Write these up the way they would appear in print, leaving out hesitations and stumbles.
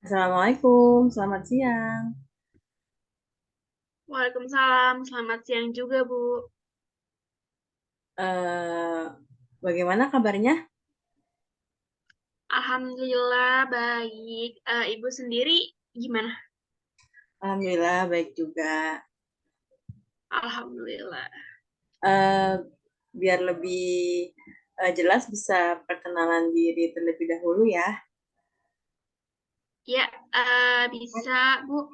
Assalamualaikum, selamat siang. Waalaikumsalam, selamat siang juga, Bu. Eh, Bagaimana kabarnya? Alhamdulillah baik. Ibu sendiri gimana? Alhamdulillah baik juga. Alhamdulillah. Eh, Biar lebih jelas bisa perkenalan diri terlebih dahulu ya. Ya, bisa, Bu.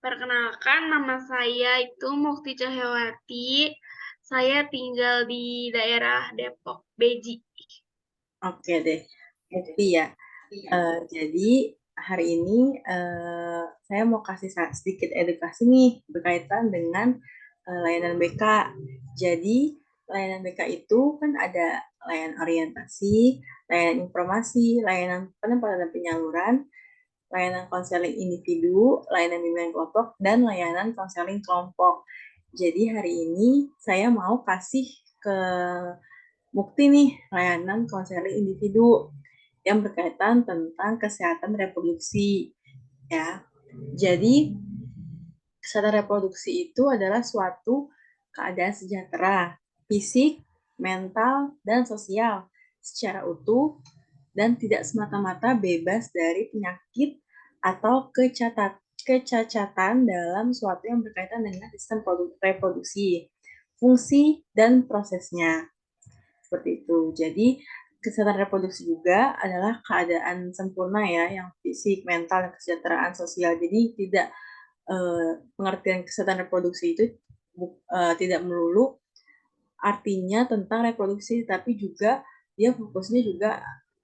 Perkenalkan, nama saya itu Mukti Cahyawati. Saya tinggal di daerah Depok, Beji. Oke deh, Mukti ya. Jadi hari ini saya mau kasih sedikit edukasi nih berkaitan dengan layanan BK. Jadi layanan BK itu kan ada layanan orientasi, layanan informasi, layanan penempatan dan penyaluran, layanan konseling individu, layanan bimbingan kelompok, dan layanan konseling kelompok. Jadi hari ini saya mau kasih ke Mukti nih layanan konseling individu yang berkaitan tentang kesehatan reproduksi ya. Jadi kesehatan reproduksi itu adalah suatu keadaan sejahtera fisik, mental, dan sosial secara utuh dan tidak semata-mata bebas dari penyakit atau kecacatan dalam suatu yang berkaitan dengan sistem reproduksi, fungsi, dan prosesnya. Seperti itu. Jadi, kesehatan reproduksi juga adalah keadaan sempurna ya, yang fisik, mental, dan kesejahteraan sosial. Jadi, tidak pengertian kesehatan reproduksi itu tidak melulu artinya tentang reproduksi, tapi juga dia fokusnya juga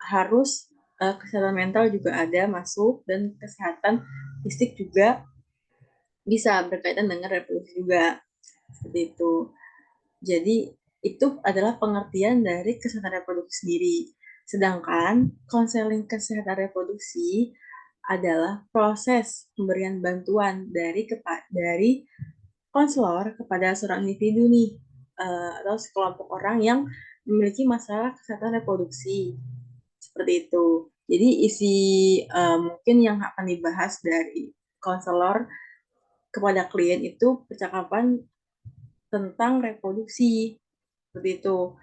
harus kesehatan mental juga ada masuk dan kesehatan fisik juga bisa berkaitan dengan reproduksi juga seperti itu. Jadi itu adalah pengertian dari kesehatan reproduksi sendiri. Sedangkan konseling kesehatan reproduksi adalah proses pemberian bantuan dari konselor kepada seorang individu nih atau sekelompok orang yang memiliki masalah kesehatan reproduksi seperti itu. Jadi isi mungkin yang akan dibahas dari konselor kepada klien itu percakapan tentang reproduksi seperti itu.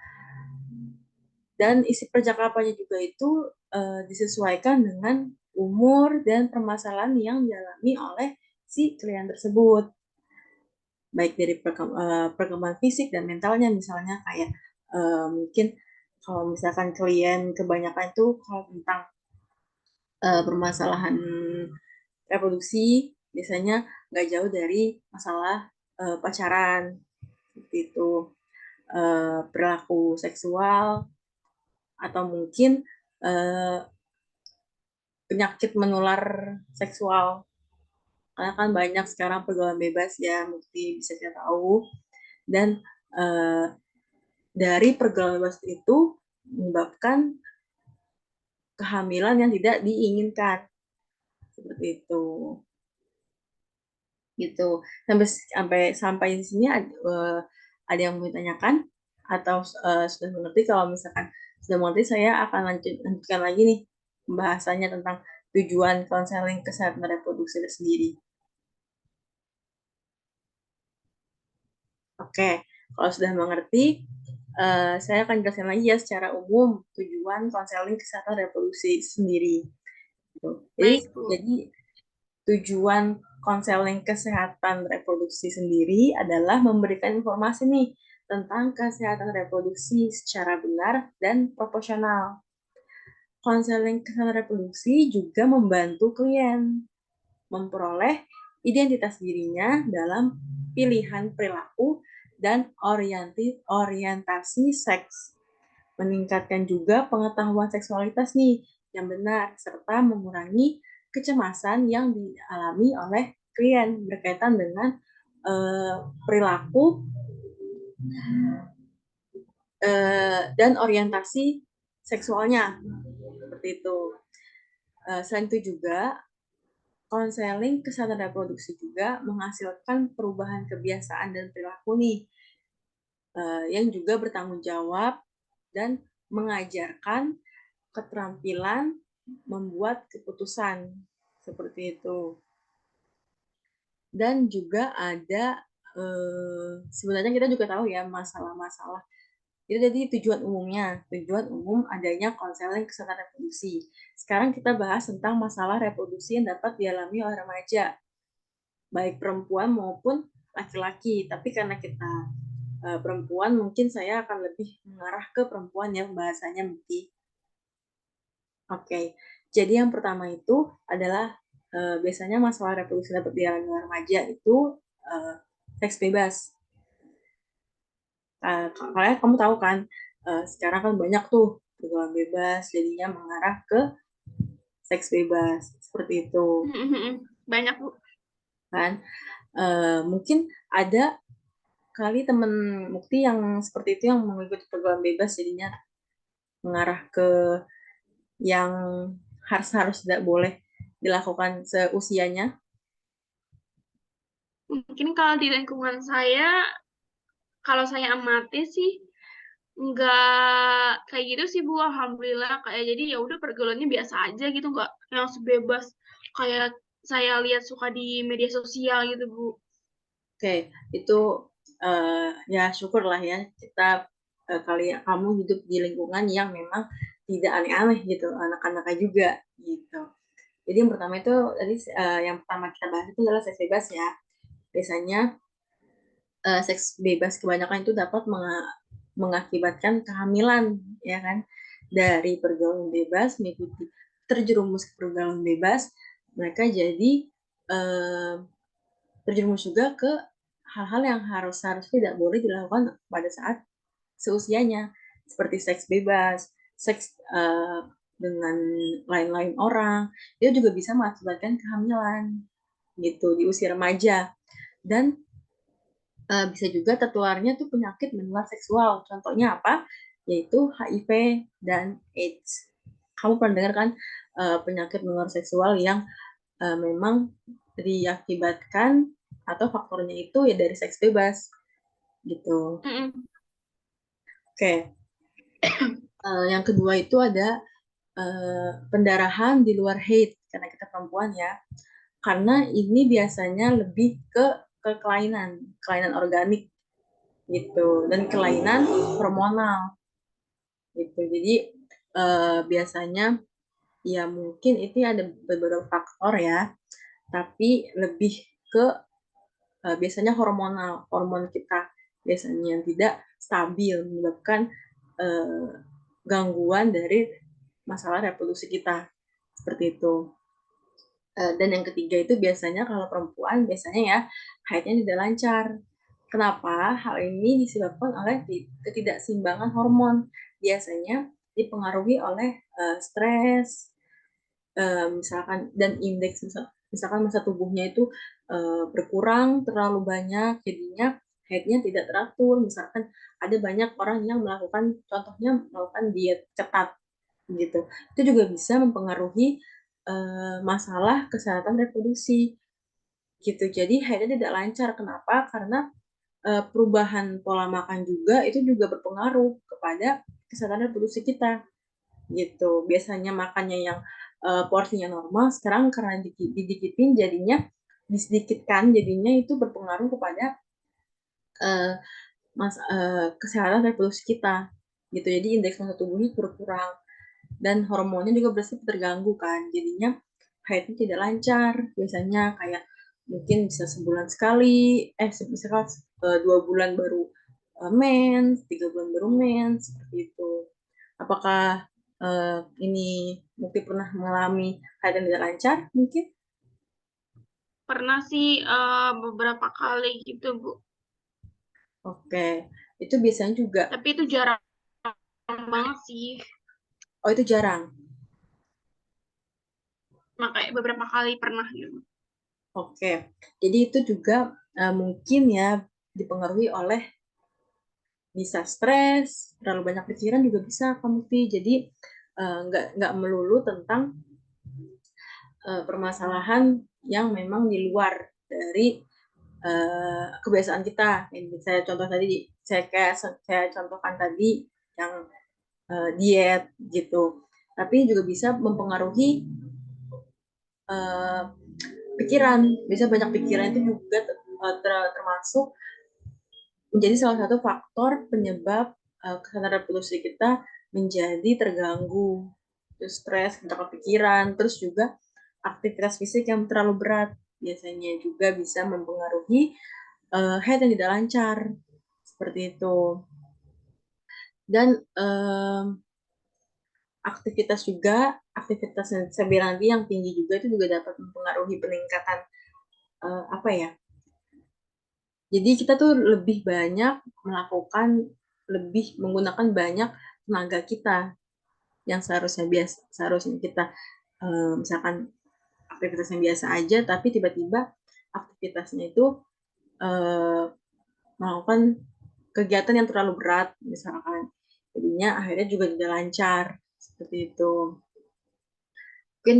Dan isi percakapannya juga itu disesuaikan dengan umur dan permasalahan yang dialami oleh si klien tersebut, baik dari perkembangan fisik dan mentalnya, misalnya kayak mungkin kalau misalkan klien kebanyakan itu kalau tentang permasalahan reproduksi biasanya nggak jauh dari masalah pacaran seperti itu, perilaku seksual, atau mungkin eh, penyakit menular seksual, karena kan banyak sekarang pergaulan bebas ya, mungkin bisa kita tahu. Dan eh, dari pergaulan bebas itu menyebabkan kehamilan yang tidak diinginkan seperti itu gitu. Sampai di sini ada yang mau ditanyakan atau sudah mengerti? Kalau misalkan sudah mengerti, saya akan lanjutkan lagi nih pembahasannya tentang tujuan konseling kesehatan reproduksi itu sendiri. Oke, kalau sudah mengerti, saya akan jelaskan lagi ya secara umum tujuan konseling kesehatan reproduksi sendiri. Gitu. Jadi, Baik, Bu. jadi tujuan konseling kesehatan reproduksi sendiri adalah memberikan informasi nih tentang kesehatan reproduksi secara benar dan proporsional. Konseling kesehatan reproduksi juga membantu klien memperoleh identitas dirinya dalam pilihan perilaku dan orientasi seks, meningkatkan juga pengetahuan seksualitas nih yang benar, serta mengurangi kecemasan yang dialami oleh klien berkaitan dengan perilaku dan orientasi seksualnya seperti itu. Selain itu juga konseling kesehatan reproduksi juga menghasilkan perubahan kebiasaan dan perilaku nih, yang juga bertanggung jawab dan mengajarkan keterampilan membuat keputusan seperti itu. Dan juga ada sebenarnya kita juga tahu ya masalah-masalah. Jadi tujuan umum adanya konseling kesehatan reproduksi. Sekarang kita bahas tentang masalah reproduksi yang dapat dialami oleh remaja, baik perempuan maupun laki-laki. Tapi karena kita perempuan, mungkin saya akan lebih mengarah ke perempuan yang bahasanya mungkin. Oke, jadi yang pertama itu adalah biasanya masalah reproduksi dapat dialami oleh remaja itu seks bebas. Kalian kamu tahu kan, sekarang kan banyak tuh pergaulan bebas, jadinya mengarah ke seks bebas seperti itu Banyak, Bu. kan. Mungkin ada kali temen Mukti yang seperti itu yang mengikuti pergaulan bebas, jadinya mengarah ke yang harus tidak boleh dilakukan seusianya. Mungkin kalau di lingkungan saya, kalau saya amati sih nggak kayak gitu sih, Bu. Alhamdulillah, kayak jadi ya udah pergaulannya biasa aja gitu, nggak yang sebebas kayak saya lihat suka di media sosial gitu, Bu. Oke, itu ya syukurlah ya kita kali kamu hidup di lingkungan yang memang tidak aneh-aneh gitu, anak-anaknya juga gitu. Jadi yang pertama itu tadi yang pertama kita bahas itu adalah seks bebas ya. Biasanya seks bebas kebanyakan itu dapat mengakibatkan kehamilan, ya kan? Dari pergaulan bebas mengikuti terjerumus ke pergaulan bebas, mereka jadi eh, terjerumus juga ke hal-hal yang harus tidak boleh dilakukan pada saat seusianya, seperti seks bebas, seks dengan lain-lain orang, itu juga bisa mengakibatkan kehamilan gitu di usia remaja. Dan bisa juga tertularnya tuh penyakit menular seksual. Contohnya apa? Yaitu HIV dan AIDS. Kamu pernah dengar kan penyakit menular seksual yang memang diakibatkan atau faktornya itu ya dari seks bebas gitu. Mm-mm. Oke, yang kedua itu ada pendarahan di luar haid karena kita perempuan ya. Karena ini biasanya lebih ke kelainan organik gitu dan kelainan hormonal gitu. Jadi biasanya ya mungkin itu ada beberapa faktor ya, tapi lebih ke biasanya hormon kita biasanya yang tidak stabil menyebabkan uh, gangguan dari masalah reproduksi kita seperti itu. Dan yang ketiga itu biasanya kalau perempuan biasanya ya haidnya tidak lancar. Kenapa? Hal ini disebabkan oleh ketidakseimbangan hormon. Biasanya dipengaruhi oleh stres, misalkan dan indeks misalkan masa tubuhnya itu berkurang terlalu banyak, jadinya haidnya tidak teratur. Misalkan ada banyak orang yang contohnya melakukan diet ketat gitu, itu juga bisa mempengaruhi masalah kesehatan reproduksi gitu. Jadi haidnya tidak lancar. Kenapa? Karena perubahan pola makan juga itu juga berpengaruh kepada kesehatan reproduksi kita gitu. Biasanya makannya yang porsinya normal, sekarang karena didikitin jadinya disedikitkan, jadinya itu berpengaruh kepada uh, kesehatan reproduksi kita gitu. Jadi indeks massa tubuhnya berkurang dan hormonnya juga berarti terganggu kan, jadinya haidnya tidak lancar. Biasanya kayak mungkin bisa sebulan sekali, misalkan 2 bulan baru mens, 3 bulan baru mens, seperti itu. Apakah ini mungkin pernah mengalami haid yang tidak lancar mungkin? Pernah sih beberapa kali gitu, Bu. Oke, itu biasanya juga. Tapi itu jarang banget sih. Oh, itu jarang. Makanya beberapa kali pernah gitu. Oke, jadi itu juga mungkin ya dipengaruhi oleh bisa stres, terlalu banyak pikiran juga bisa kamu jadi nggak melulu tentang permasalahan yang memang di luar dari kebiasaan kita. Ini saya contoh tadi, saya contohkan tadi yang diet gitu. Tapi juga bisa mempengaruhi uh, pikiran. Bisa banyak pikiran itu juga termasuk menjadi salah satu faktor penyebab kesadaran reproduksi kita menjadi terganggu. Terus stres, kita kepikiran, terus juga aktivitas fisik yang terlalu berat biasanya juga bisa mempengaruhi head yang tidak lancar seperti itu. Dan aktivitas yang saya bilang tadi yang tinggi juga itu juga dapat mempengaruhi peningkatan apa ya. Jadi kita tuh lebih banyak menggunakan banyak tenaga kita yang seharusnya kita misalkan aktivitas yang biasa aja, tapi tiba-tiba aktivitasnya itu melakukan kegiatan yang terlalu berat misalkan, jadinya akhirnya juga tidak lancar seperti itu. Mungkin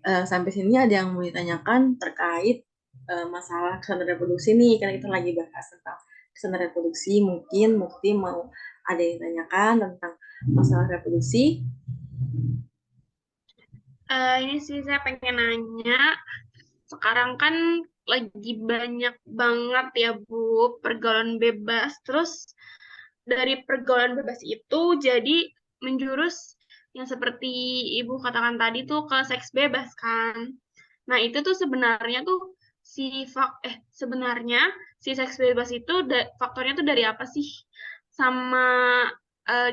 sampai sini ada yang mau ditanyakan terkait masalah kesadaran reproduksi nih, karena kita lagi bahas tentang kesadaran reproduksi. Mungkin Mukti mau ada yang ditanyakan tentang masalah reproduksi. Ini sih saya pengen nanya, sekarang kan lagi banyak banget ya Bu pergaulan bebas, terus dari pergaulan bebas itu jadi menjurus yang seperti Ibu katakan tadi tuh ke seks bebas kan. Nah, itu tuh sebenarnya si seks bebas itu faktornya tuh dari apa sih? Sama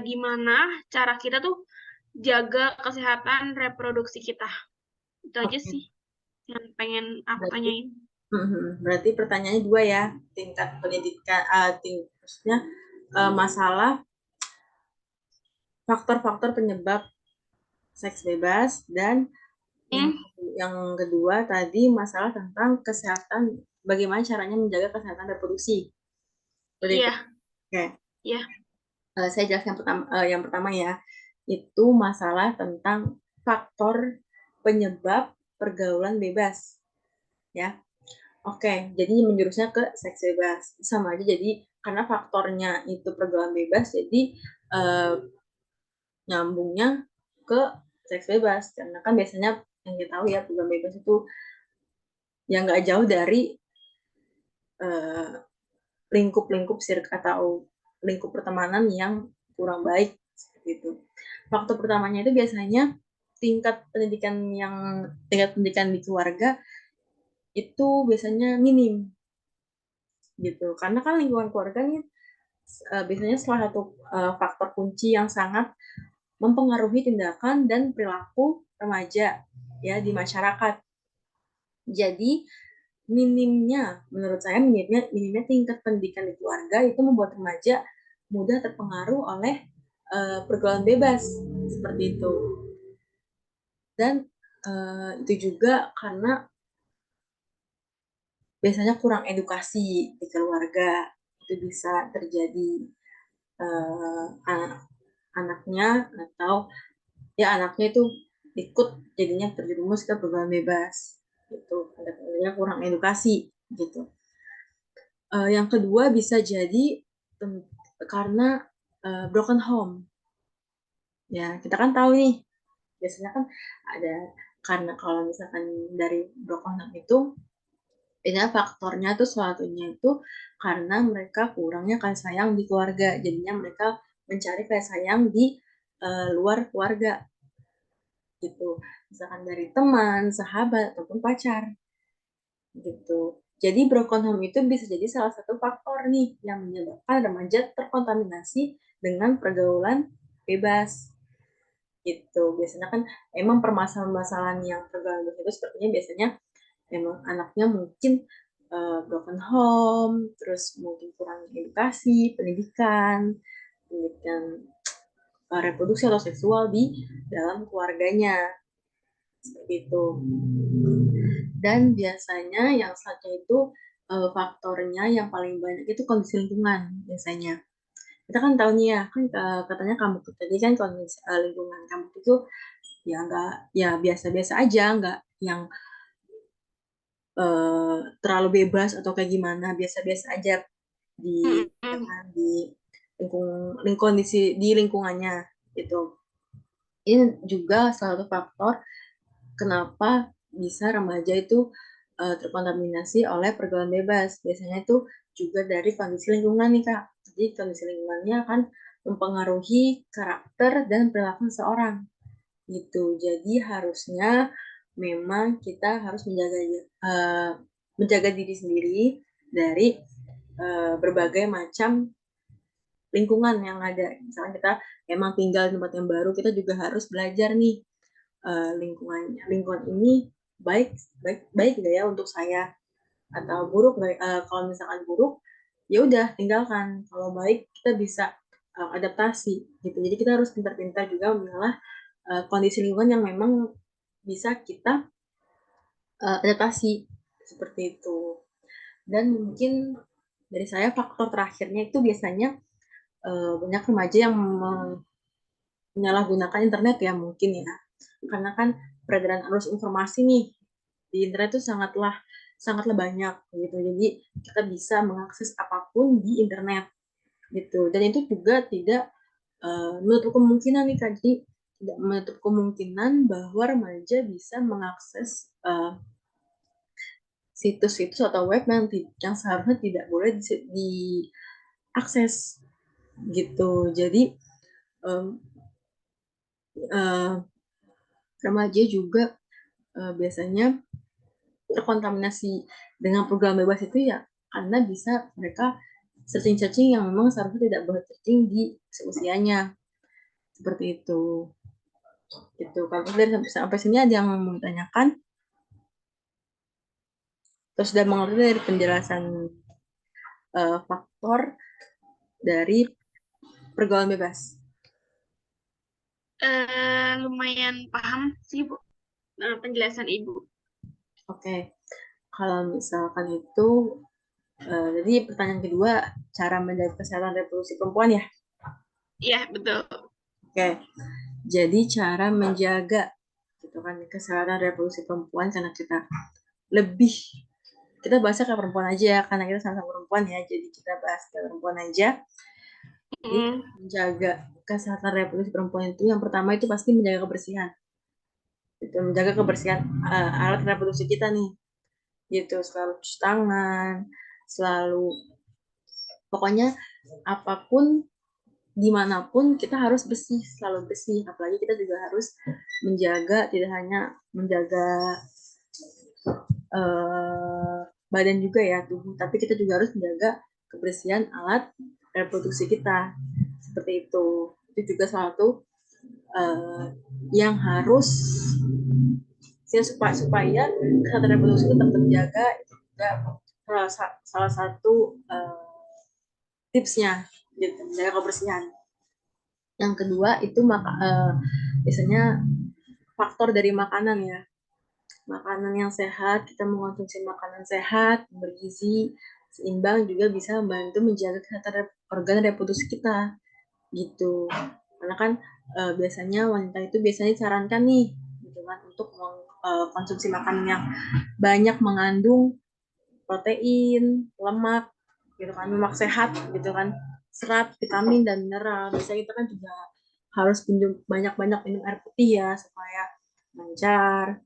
gimana cara kita tuh jaga kesehatan reproduksi kita. Itu aja Oke, sih yang pengen aku berarti tanyain. berarti pertanyaannya dua ya, tingkat pendidikan, maksudnya masalah faktor-faktor penyebab seks bebas, dan yang Hmm, yang kedua tadi masalah tentang kesehatan, bagaimana caranya menjaga kesehatan reproduksi. Seperti itu. iya, Oke. iya. Saya jelaskan yang pertama ya, itu masalah tentang faktor penyebab pergaulan bebas, ya. Oke, jadi menjurusnya ke seks bebas sama aja, jadi karena faktornya itu pergaulan bebas, jadi uh, nyambungnya ke seks bebas, karena kan biasanya yang kita tahu ya, pergaulan bebas itu yang nggak jauh dari uh, lingkup-lingkup atau lingkup pertemanan yang kurang baik seperti itu. Faktor pertamanya itu biasanya tingkat pendidikan di keluarga itu biasanya minim gitu. Karena kan lingkungan keluarga ini biasanya salah satu faktor kunci yang sangat mempengaruhi tindakan dan perilaku remaja ya di masyarakat. Jadi minimnya tingkat pendidikan di keluarga itu membuat remaja mudah terpengaruh oleh pergaulan bebas seperti itu. Dan itu juga karena biasanya kurang edukasi di keluarga, itu bisa terjadi anak anaknya atau ya anaknya itu ikut jadinya terjerumus ke pergaulan bebas gitu, ada kurang edukasi gitu. Yang kedua bisa jadi karena broken home. Ya, kita kan tahu nih, biasanya kan ada, karena kalau misalkan dari broken home itu, ini faktornya tuh satunya itu karena mereka kurangnya kasih sayang di keluarga. Jadinya mereka mencari kasih sayang di luar keluarga gitu. Misalkan dari teman, sahabat, ataupun pacar gitu. Jadi broken home itu bisa jadi salah satu faktor nih yang menyebabkan remaja terkontaminasi dengan pergaulan bebas gitu. Biasanya kan emang permasalahan-permasalahan yang pergaulan bebas itu sepertinya biasanya emang anaknya mungkin broken home, terus mungkin kurang edukasi, pendidikan reproduksi atau seksual di dalam keluarganya seperti itu. Dan biasanya yang satunya itu faktornya yang paling banyak itu kondisi lingkungan biasanya. Kita kan tahu nih ya, kan katanya kamu tuh tadi kan kondisi lingkungan kamu itu ya nggak, ya biasa-biasa aja, nggak yang terlalu bebas atau kayak gimana, biasa-biasa aja di Mm-mm. di di lingkungannya itu. Ini juga salah satu faktor kenapa bisa remaja itu terkontaminasi oleh pergaulan bebas. Biasanya itu juga dari kondisi lingkungan nih Kak. Jadi kondisi lingkungannya akan mempengaruhi karakter dan perilaku seseorang gitu. Jadi harusnya memang kita harus menjaga diri sendiri dari berbagai macam lingkungan yang ada. Misalnya kita emang tinggal di tempat yang baru, kita juga harus belajar nih lingkungannya. Lingkungan ini baik baik baik gak ya untuk saya atau buruk nggak? Kalau misalkan buruk, ya udah tinggalkan. Kalau baik kita bisa adaptasi gitu. Jadi kita harus pintar-pintar juga memilah kondisi lingkungan yang memang bisa kita adaptasi seperti itu. Dan mungkin dari saya faktor terakhirnya itu biasanya banyak remaja yang menyalahgunakan internet ya mungkin ya. Karena kan peredaran arus informasi nih di internet itu sangatlah banyak gitu. Jadi kita bisa mengakses apapun di internet gitu. Dan itu juga tidak menutup kemungkinan nih Kak. Jadi tidak menutup kemungkinan bahwa remaja bisa mengakses situs-situs atau web yang seharusnya tidak boleh diakses gitu. Jadi um, uh, remaja juga biasanya terkontaminasi dengan program bebas itu ya karena bisa mereka searching-searching yang memang seharusnya tidak boleh searching di seusianya seperti itu gitu. Kalau dari sampai sini ada yang mau ditanyakan terus sudah mengerti dari penjelasan faktor dari pergaulan bebas. Lumayan paham sih Bu, penjelasan Ibu. Oke, kalau misalkan itu jadi pertanyaan kedua, cara menjaga kesehatan reproduksi perempuan ya. Iya, betul. Oke, jadi cara menjaga gitu kan kesehatan reproduksi perempuan karena lebih kita bahasnya ke perempuan aja ya karena kita sama-sama perempuan ya, jadi kita bahas ke perempuan aja. Jadi menjaga kesehatan reproduksi perempuan itu yang pertama itu pasti menjaga kebersihan. Itu menjaga kebersihan alat reproduksi kita nih. Gitu, selalu cuci tangan, selalu pokoknya apapun dimanapun kita harus bersih, selalu bersih. Apalagi kita juga harus menjaga tidak hanya menjaga badan juga ya tubuh, tapi kita juga harus menjaga kebersihan alat reproduksi kita seperti itu. Itu juga salah satu yang harus supaya kesehatan reproduksi tetap terjaga. Itu juga salah satu tipsnya gitu, menjaga kebersihan. Yang kedua itu biasanya faktor dari makanan ya. Makanan yang sehat, kita mengonsumsi makanan sehat, bergizi, seimbang juga bisa membantu menjaga kesehatan organ reproduksi kita gitu. Karena kan biasanya wanita itu biasanya disarankan nih gitu kan untuk konsumsi makanan yang banyak mengandung protein, lemak gitu kan, lemak sehat gitu kan, serat, vitamin dan mineral. Biasanya kita kan juga harus banyak-banyak minum air putih ya supaya lancar,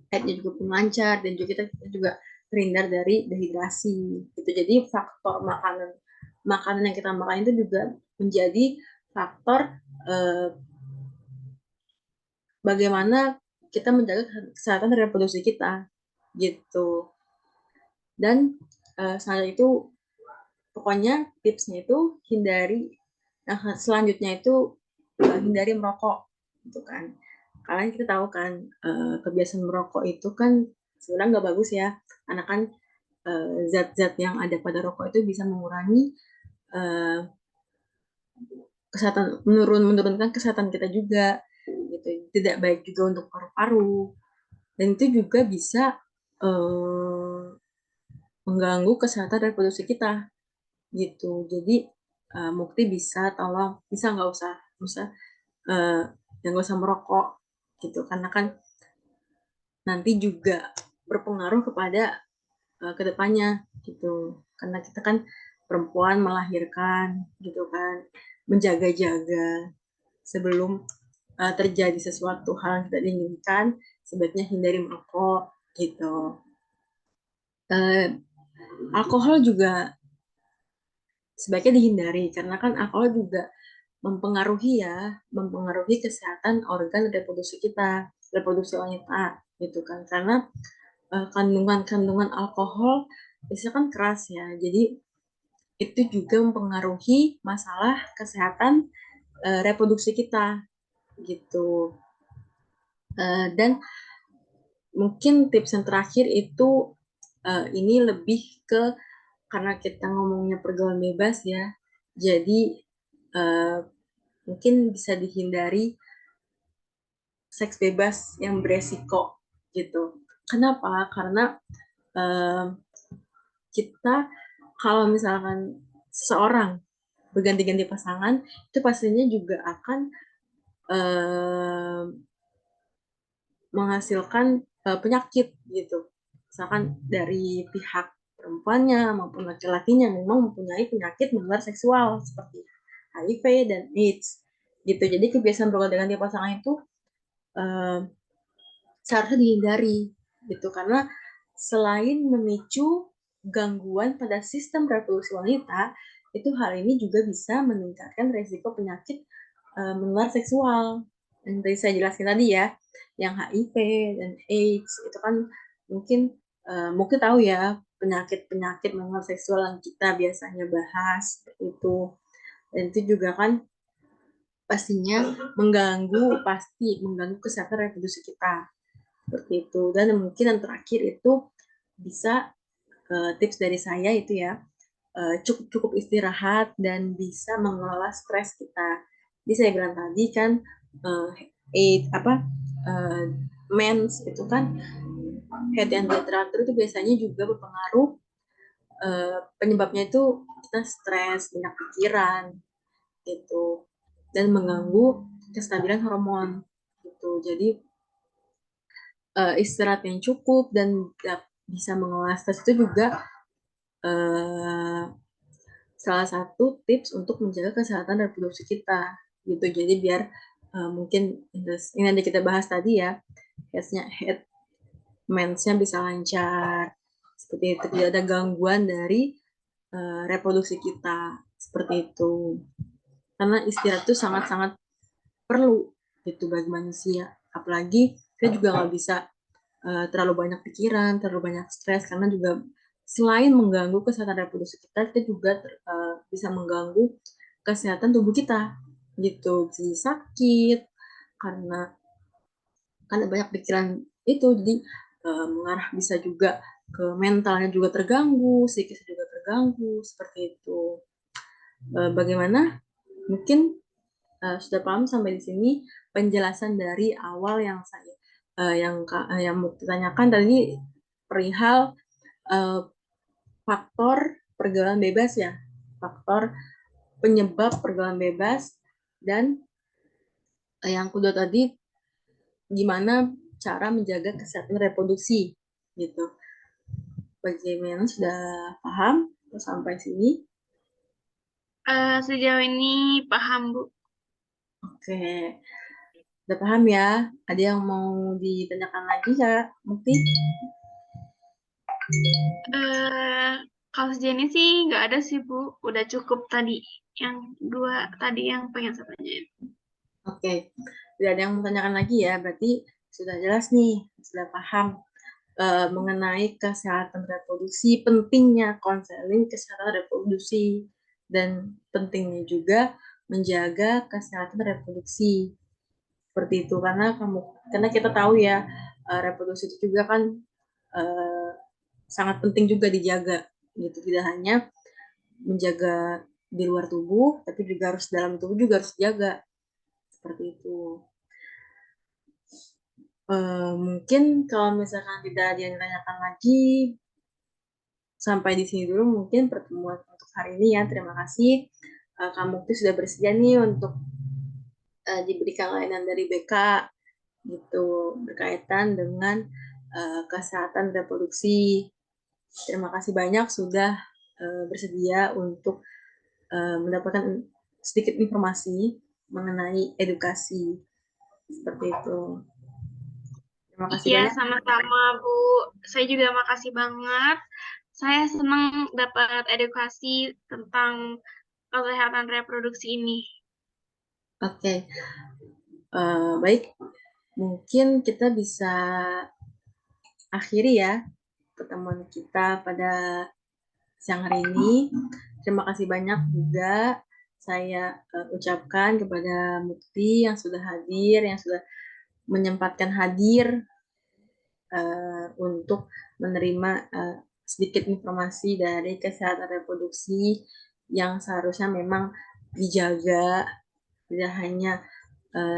headnya juga pun lancar dan juga kita juga terhindar dari dehidrasi gitu. Jadi faktor makanan yang kita makan itu juga menjadi faktor bagaimana kita menjaga kesehatan reproduksi kita gitu. Dan selanjutnya itu pokoknya tipsnya itu selanjutnya itu hindari merokok gitu kan. Karena kita tahu kan kebiasaan merokok itu kan sebenarnya nggak bagus ya, karena kan zat-zat yang ada pada rokok itu bisa mengurangi kesehatan, menurunkan kesehatan kita juga gitu, tidak baik juga untuk paru-paru dan itu juga bisa mengganggu kesehatan reproduksi kita gitu. Jadi Mukti bisa tolong bisa nggak usah yang nggak usah merokok gitu karena kan nanti juga berpengaruh kepada kedepannya gitu karena kita kan perempuan melahirkan gitu kan menjaga-jaga sebelum terjadi sesuatu hal yang tidak diinginkan, sebaiknya hindari merokok gitu. Alkohol juga sebaiknya dihindari karena kan alkohol juga mempengaruhi kesehatan organ reproduksi kita, reproduksi wanita gitu kan. Karena kandungan-kandungan alkohol biasanya kan keras ya. Jadi itu juga mempengaruhi masalah kesehatan reproduksi kita gitu. Dan mungkin tips yang terakhir itu ini lebih ke karena kita ngomongnya pergaulan bebas ya. Jadi uh, mungkin bisa dihindari seks bebas yang beresiko gitu. Kenapa? Karena uh, kita kalau misalkan seseorang berganti-ganti pasangan itu pastinya juga akan uh, menghasilkan penyakit gitu. Misalkan dari pihak perempuannya maupun laki-lakinya memang mempunyai penyakit menular seksual seperti HIV dan AIDS gitu. Jadi kebiasaan berganti-ganti pasangan itu uh, seharusnya dihindari gitu karena selain memicu gangguan pada sistem reproduksi wanita, itu hal ini juga bisa meningkatkan resiko penyakit menular seksual. Yang tadi saya jelaskan tadi ya, yang HIV dan AIDS itu kan mungkin mungkin tahu ya penyakit-penyakit menular seksual yang kita biasanya bahas itu. Dan itu juga kan pastinya mengganggu kesehatan reproduksi kita seperti itu. Dan mungkin yang terakhir itu bisa tips dari saya itu ya cukup istirahat dan bisa mengelola stres kita. Jadi saya bilang tadi kan uh, uh, mens itu kan head and literatur itu biasanya juga berpengaruh penyebabnya itu kita stres, banyak pikiran gitu dan mengganggu kestabilan hormon gitu. Jadi istirahat yang cukup dan bisa mengelola stres itu juga uh, salah satu tips untuk menjaga kesehatan reproduksi kita gitu. Jadi biar mungkin ini nanti kita bahas tadi ya head mensnya bisa lancar seperti itu, tidak ada gangguan dari reproduksi kita seperti itu. Karena istirahat itu sangat-sangat perlu gitu bagi manusia. Apalagi kita juga nggak bisa terlalu banyak pikiran, terlalu banyak stres karena juga selain mengganggu kesehatan reproduksi kita, kita juga bisa mengganggu kesehatan tubuh kita gitu, bisa sakit karena banyak pikiran itu, jadi mengarah bisa juga ke mentalnya juga terganggu, psikisnya juga terganggu seperti itu. Bagaimana? Mungkin sudah paham sampai di sini penjelasan dari awal yang saya yang mau ditanyakan tadi perihal uh, faktor pergaulan bebas ya, faktor penyebab pergaulan bebas dan yang kedua tadi gimana cara menjaga kesehatan reproduksi gitu. Bagaimana sudah paham sampai sini? Sejauh ini paham, Bu. Oke, udah paham ya. Ada yang mau ditanyakan lagi Kak Mukti? Eh, Kalau sejauh ini sih nggak ada sih, Bu. Udah cukup tadi. Yang dua tadi yang pengen saya tanyain. Oke, tidak ada yang mau tanyakan lagi ya. Berarti sudah jelas nih, sudah paham mengenai kesehatan reproduksi, pentingnya konseling kesehatan reproduksi, dan pentingnya juga menjaga kesehatan reproduksi. Seperti itu karena kita tahu ya reproduksi itu juga kan uh, sangat penting juga dijaga gitu, tidak hanya menjaga di luar tubuh tapi juga harus dalam tubuh juga harus dijaga seperti itu. Mungkin kalau misalkan tidak ada yang ditanyakan lagi, sampai di sini dulu mungkin pertemuan untuk hari ini ya. Terima kasih Kak Mukti sudah bersedia nih untuk diberikan layanan dari BK gitu berkaitan dengan kesehatan reproduksi. Terima kasih banyak sudah bersedia untuk mendapatkan sedikit informasi mengenai edukasi Seperti itu. Terima kasih Iya, banyak. sama-sama, Bu. Saya juga makasih banget. Saya senang dapat edukasi tentang kesehatan reproduksi ini. Oke, baik. Mungkin kita bisa akhiri ya pertemuan kita pada siang hari ini. Terima kasih banyak juga saya ucapkan kepada Mukti yang sudah hadir, yang sudah menyempatkan hadir untuk menerima sedikit informasi dari kesehatan reproduksi yang seharusnya memang dijaga, tidak hanya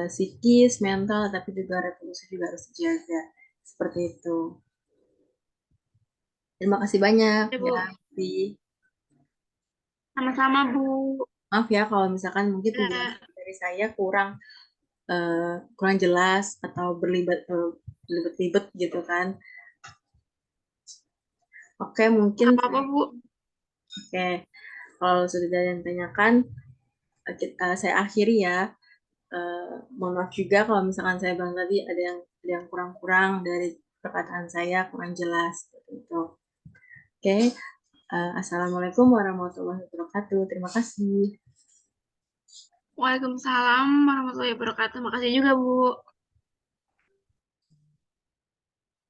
psikis, mental, tapi juga reproduksi juga harus dijaga. Seperti itu. Terima kasih banyak Ya, ya, Bu. Vi. Sama-sama, Bu. Maaf ya kalau misalkan mungkin Ya, penjelasan dari saya kurang kurang jelas atau berlibat-libat gitu kan. Oke, mungkin nggak apa-apa, Bu. oke. Kalau sudah ada yang tanyakan, saya akhiri ya. Mohon maaf juga kalau misalkan saya bilang tadi ada yang kurang-kurang dari perkataan saya kurang jelas gitu. Oke, assalamualaikum warahmatullahi wabarakatuh. Terima kasih. Waalaikumsalam warahmatullahi wabarakatuh. Makasih juga, Bu.